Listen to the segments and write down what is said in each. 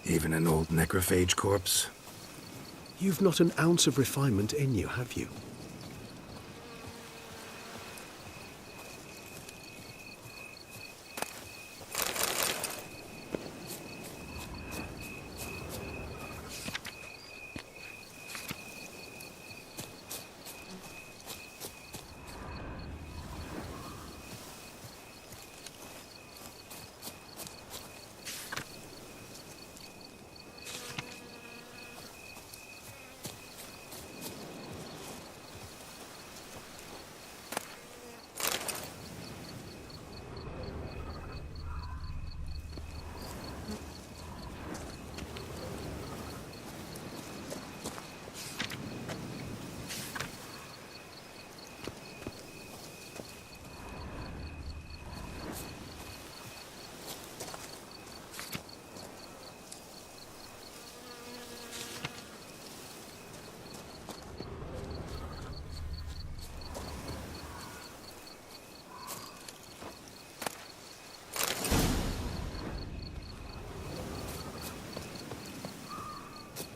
Even an old necrophage corpse? You've not an ounce of refinement in you, have you?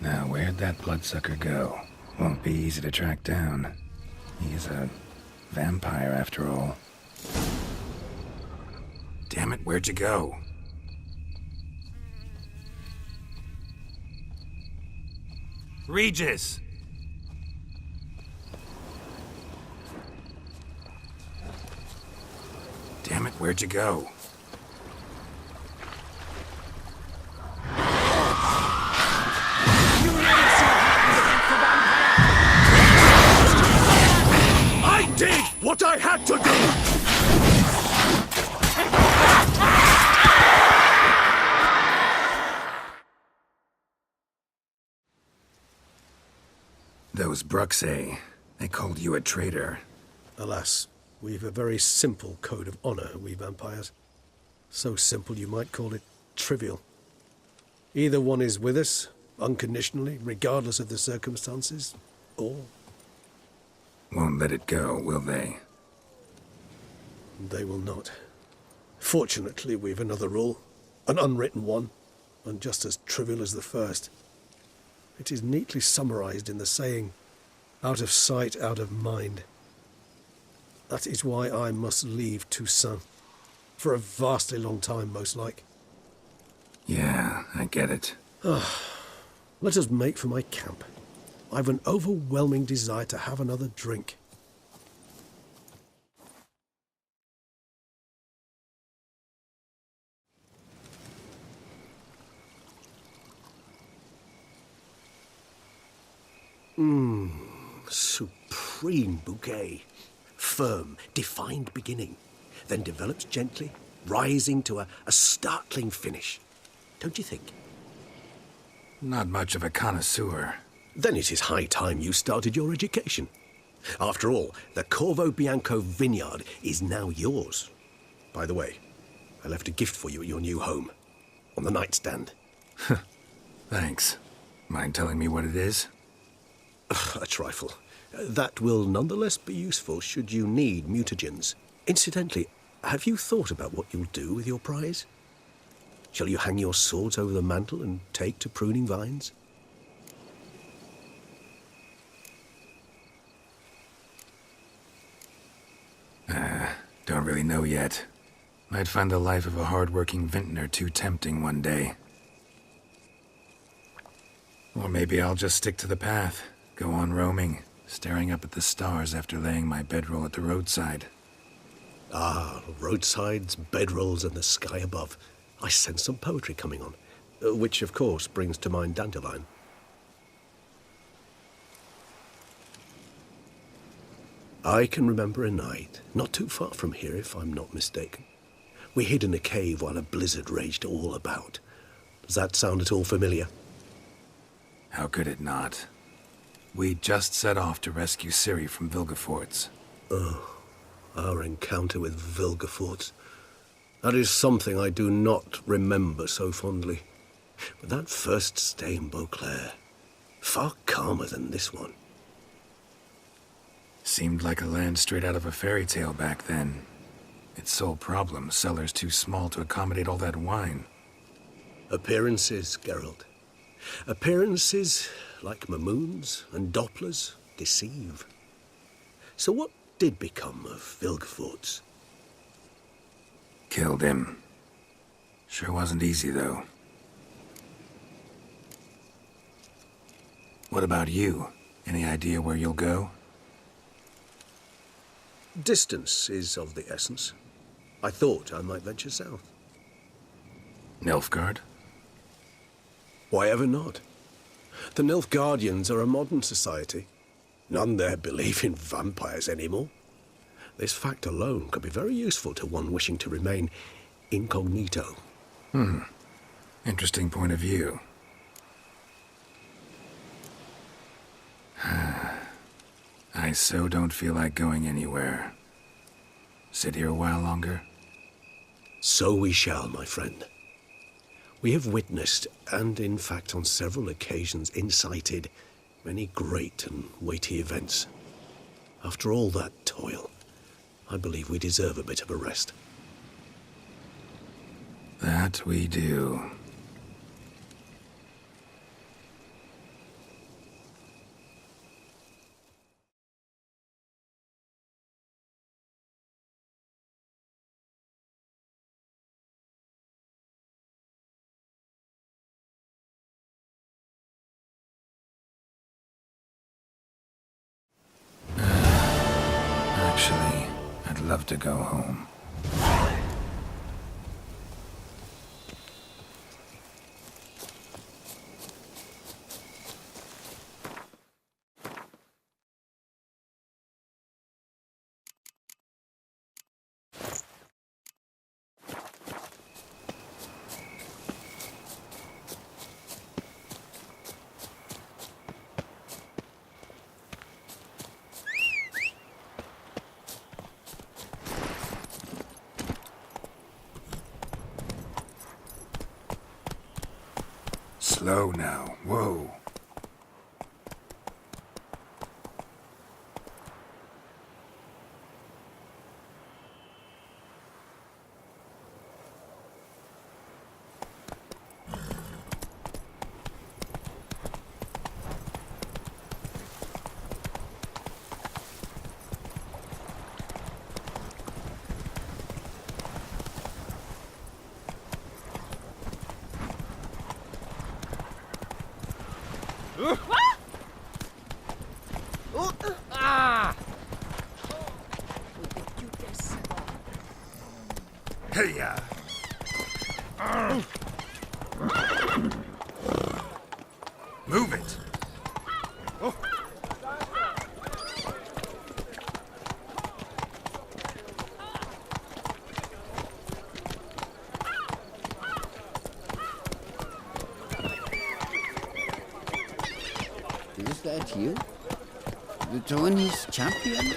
Now, where'd that bloodsucker go? Won't be easy to track down. He's a vampire, after all. Damn it, where'd you go? Regis! Damn it, where'd you go? I did what I had to do! Those Bruxae, they called you a traitor. Alas, we've a very simple code of honor, we vampires. So simple you might call it trivial. Either one is with us, unconditionally, regardless of the circumstances, or... Won't let it go, will they? They will not. Fortunately, we've another rule, an unwritten one, and just as trivial as the first. It is neatly summarized in the saying, out of sight, out of mind. That is why I must leave Toussaint. For a vastly long time, most like. Yeah, I get it. Let us make for my camp. I've an overwhelming desire to have another drink. Supreme bouquet. Firm, defined beginning, then develops gently, rising to a startling finish. Don't you think? Not much of a connoisseur. Then it is high time you started your education. After all, the Corvo Bianco vineyard is now yours. By the way, I left a gift for you at your new home, on the nightstand. Thanks. Mind telling me what it is? A trifle. That will nonetheless be useful should you need mutagens. Incidentally, have you thought about what you'll do with your prize? Shall you hang your swords over the mantle and take to pruning vines? Don't really know yet. Might find the life of a hard-working vintner too tempting one day. Or maybe I'll just stick to the path, go on roaming, staring up at the stars after laying my bedroll at the roadside. Ah, roadsides, bedrolls, and the sky above. I sense some poetry coming on, which, of course, brings to mind Dandelion. I can remember a night, not too far from here, if I'm not mistaken. We hid in a cave while a blizzard raged all about. Does that sound at all familiar? How could it not? We just set off to rescue Ciri from Vilgefortz. Oh, our encounter with Vilgefortz. That is something I do not remember so fondly. But that first stay in Beauclair, far calmer than this one. Seemed like a land straight out of a fairy tale back then. Its sole problem, cellars too small to accommodate all that wine. Appearances, Geralt. Appearances, like Mamoons and Dopplers, deceive. So what did become of Vilgefortz? Killed him. Sure wasn't easy, though. What about you? Any idea where you'll go? Distance is of the essence. I thought I might venture south. Nilfgaard? Why ever not? The Nilfgaardians are a modern society. None there believe in vampires anymore. This fact alone could be very useful to one wishing to remain incognito. Interesting point of view. I so don't feel like going anywhere. Sit here a while longer? So we shall, my friend. We have witnessed, and in fact on several occasions incited, many great and weighty events. After all that toil, I believe we deserve a bit of a rest. That we do. Actually, I'd love to go home. Slow now. Whoa. Hey-ya! Move it! Is that you? The Tony's champion?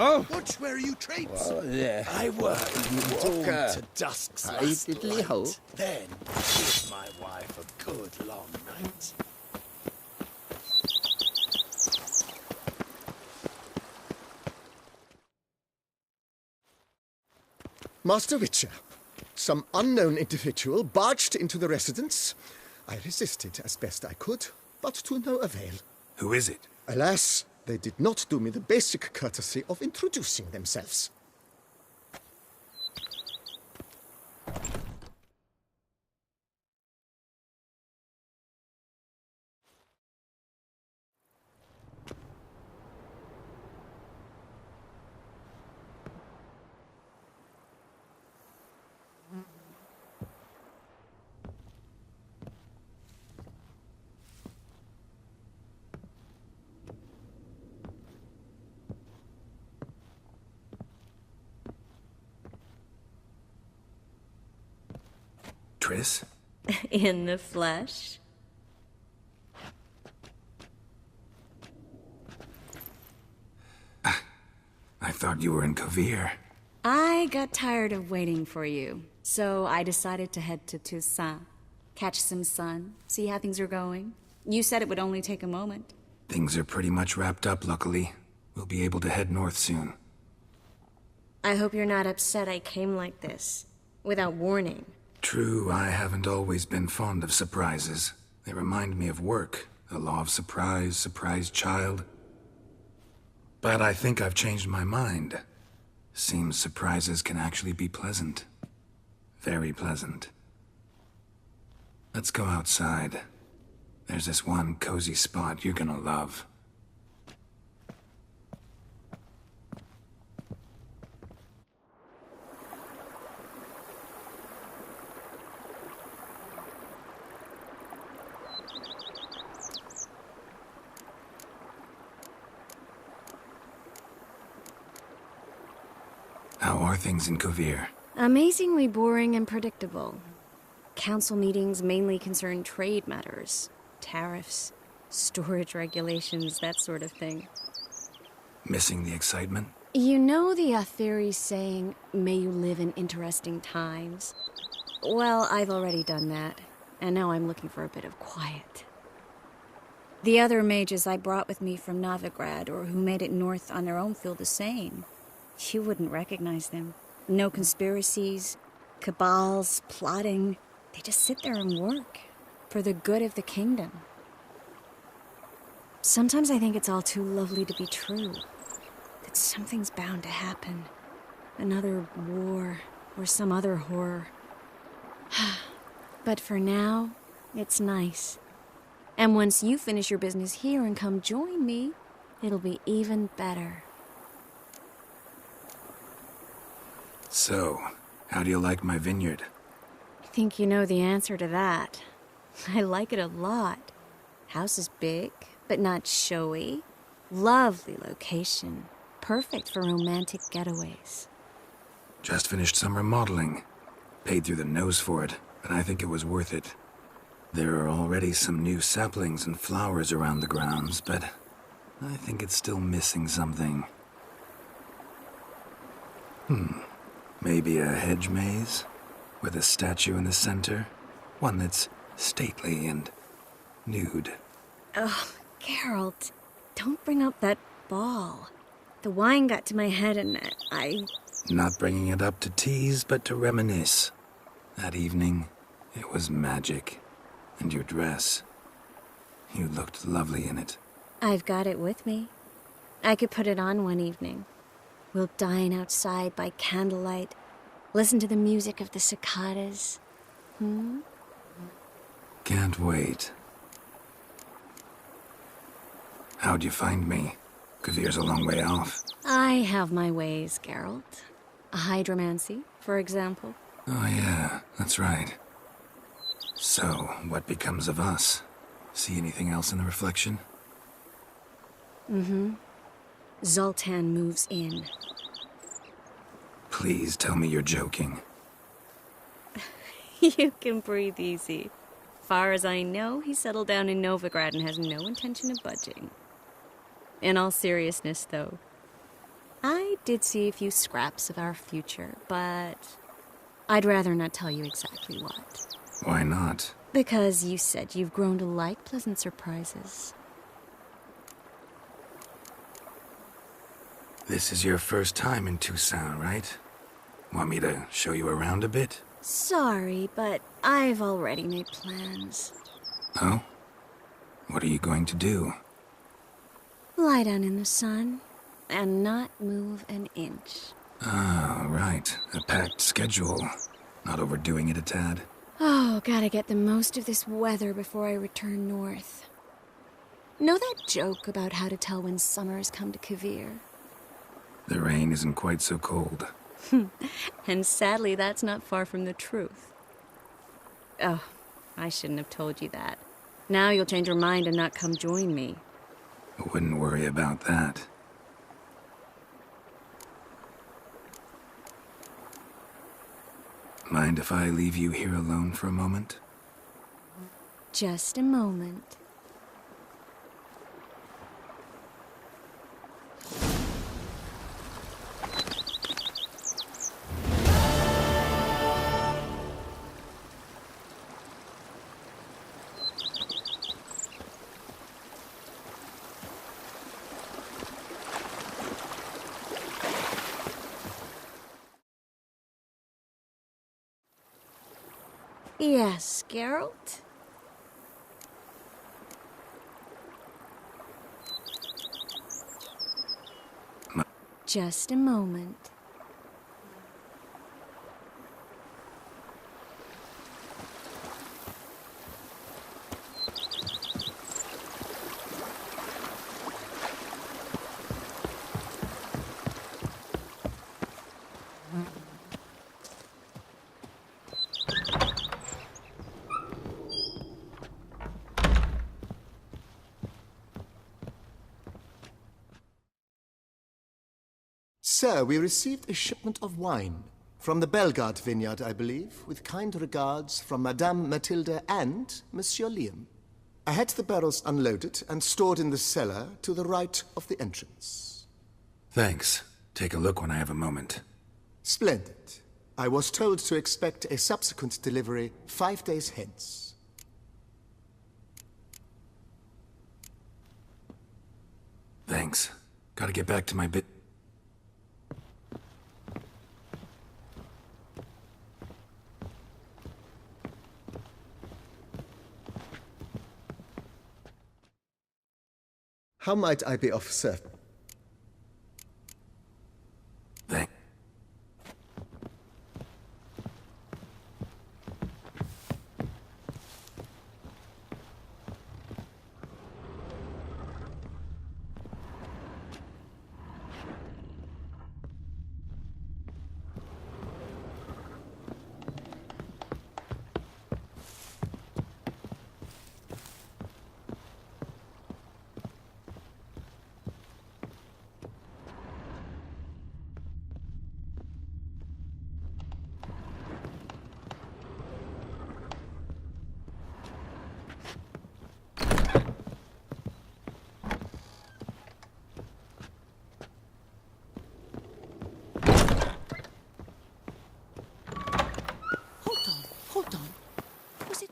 Oh! Watch where you treat. There. I work dawn to dusk last diddly night. ho. Then give my wife a good long night. Master Witcher, some unknown individual barged into the residence. I resisted as best I could, but to no avail. Who is it? Alas, they did not do me the basic courtesy of introducing themselves. Triss? In the flesh. I thought you were in Kovir. I got tired of waiting for you, so I decided to head to Toussaint. Catch some sun, see how things are going. You said it would only take a moment. Things are pretty much wrapped up, luckily. We'll be able to head north soon. I hope you're not upset I came like this, without warning. True, I haven't always been fond of surprises. They remind me of work. The law of surprise, surprise child. But I think I've changed my mind. Seems surprises can actually be pleasant. Very pleasant. Let's go outside. There's this one cozy spot you're gonna love. How are things in Kovir? Amazingly boring and predictable. Council meetings mainly concern trade matters, tariffs, storage regulations, that sort of thing. Missing the excitement? You know the Aetheri saying, may you live in interesting times? Well, I've already done that, and now I'm looking for a bit of quiet. The other mages I brought with me from Novigrad, or who made it north on their own, feel the same. You wouldn't recognize them. No conspiracies, cabals, plotting. They just sit there and work for the good of the kingdom. Sometimes I think it's all too lovely to be true. That something's bound to happen. Another war, or some other horror. But for now, it's nice. And once you finish your business here and come join me, it'll be even better. So, how do you like my vineyard? I think you know the answer to that. I like it a lot. House is big, but not showy. Lovely location. Perfect for romantic getaways. Just finished some remodeling. Paid through the nose for it, but I think it was worth it. There are already some new saplings and flowers around the grounds, but I think it's still missing something. Maybe a hedge maze? With a statue in the center? One that's stately and nude. Oh, Geralt, don't bring up that ball. The wine got to my head and I... Not bringing it up to tease, but to reminisce. That evening, it was magic. And your dress. You looked lovely in it. I've got it with me. I could put it on one evening. We'll dine outside by candlelight, listen to the music of the cicadas. Can't wait. How'd you find me? Kovir's a long way off. I have my ways, Geralt. A hydromancy, for example. Oh yeah, that's right. So, what becomes of us? See anything else in the reflection? Zoltan moves in. Please tell me you're joking. You can breathe easy. Far as I know, he settled down in Novigrad and has no intention of budging. In all seriousness, though, I did see a few scraps of our future, but I'd rather not tell you exactly what. Why not? Because you said you've grown to like pleasant surprises. This is your first time in Toussaint, right? Want me to show you around a bit? Sorry, but I've already made plans. Oh? What are you going to do? Lie down in the sun and not move an inch. Ah, right. A packed schedule. Not overdoing it a tad. Oh, gotta get the most of this weather before I return north. Know that joke about how to tell when summer's come to Kovir? The rain isn't quite so cold. And sadly, that's not far from the truth. Oh, I shouldn't have told you that. Now you'll change your mind and not come join me. I wouldn't worry about that. Mind if I leave you here alone for a moment? Just a moment. Yes, Geralt? Just a moment. Sir, we received a shipment of wine. From the Belgard vineyard, I believe, with kind regards from Madame Matilda and Monsieur Liam. I had the barrels unloaded and stored in the cellar to the right of the entrance. Thanks. Take a look when I have a moment. Splendid. I was told to expect a subsequent delivery 5 days hence. Thanks. Gotta get back to my bit. How might I be of service? Thanks. Hold on. Was it...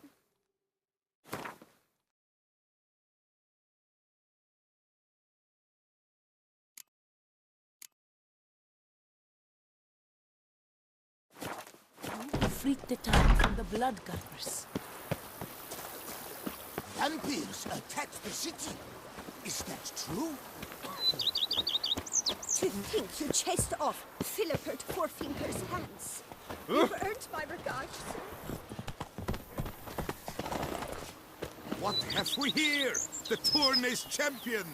Freed the town from the blood gutters. Vampires attacked the city. Is that true? To think you chased off Philippert Fourfinger's hands. You've earned my regards. What have we here? The Tournay's champion!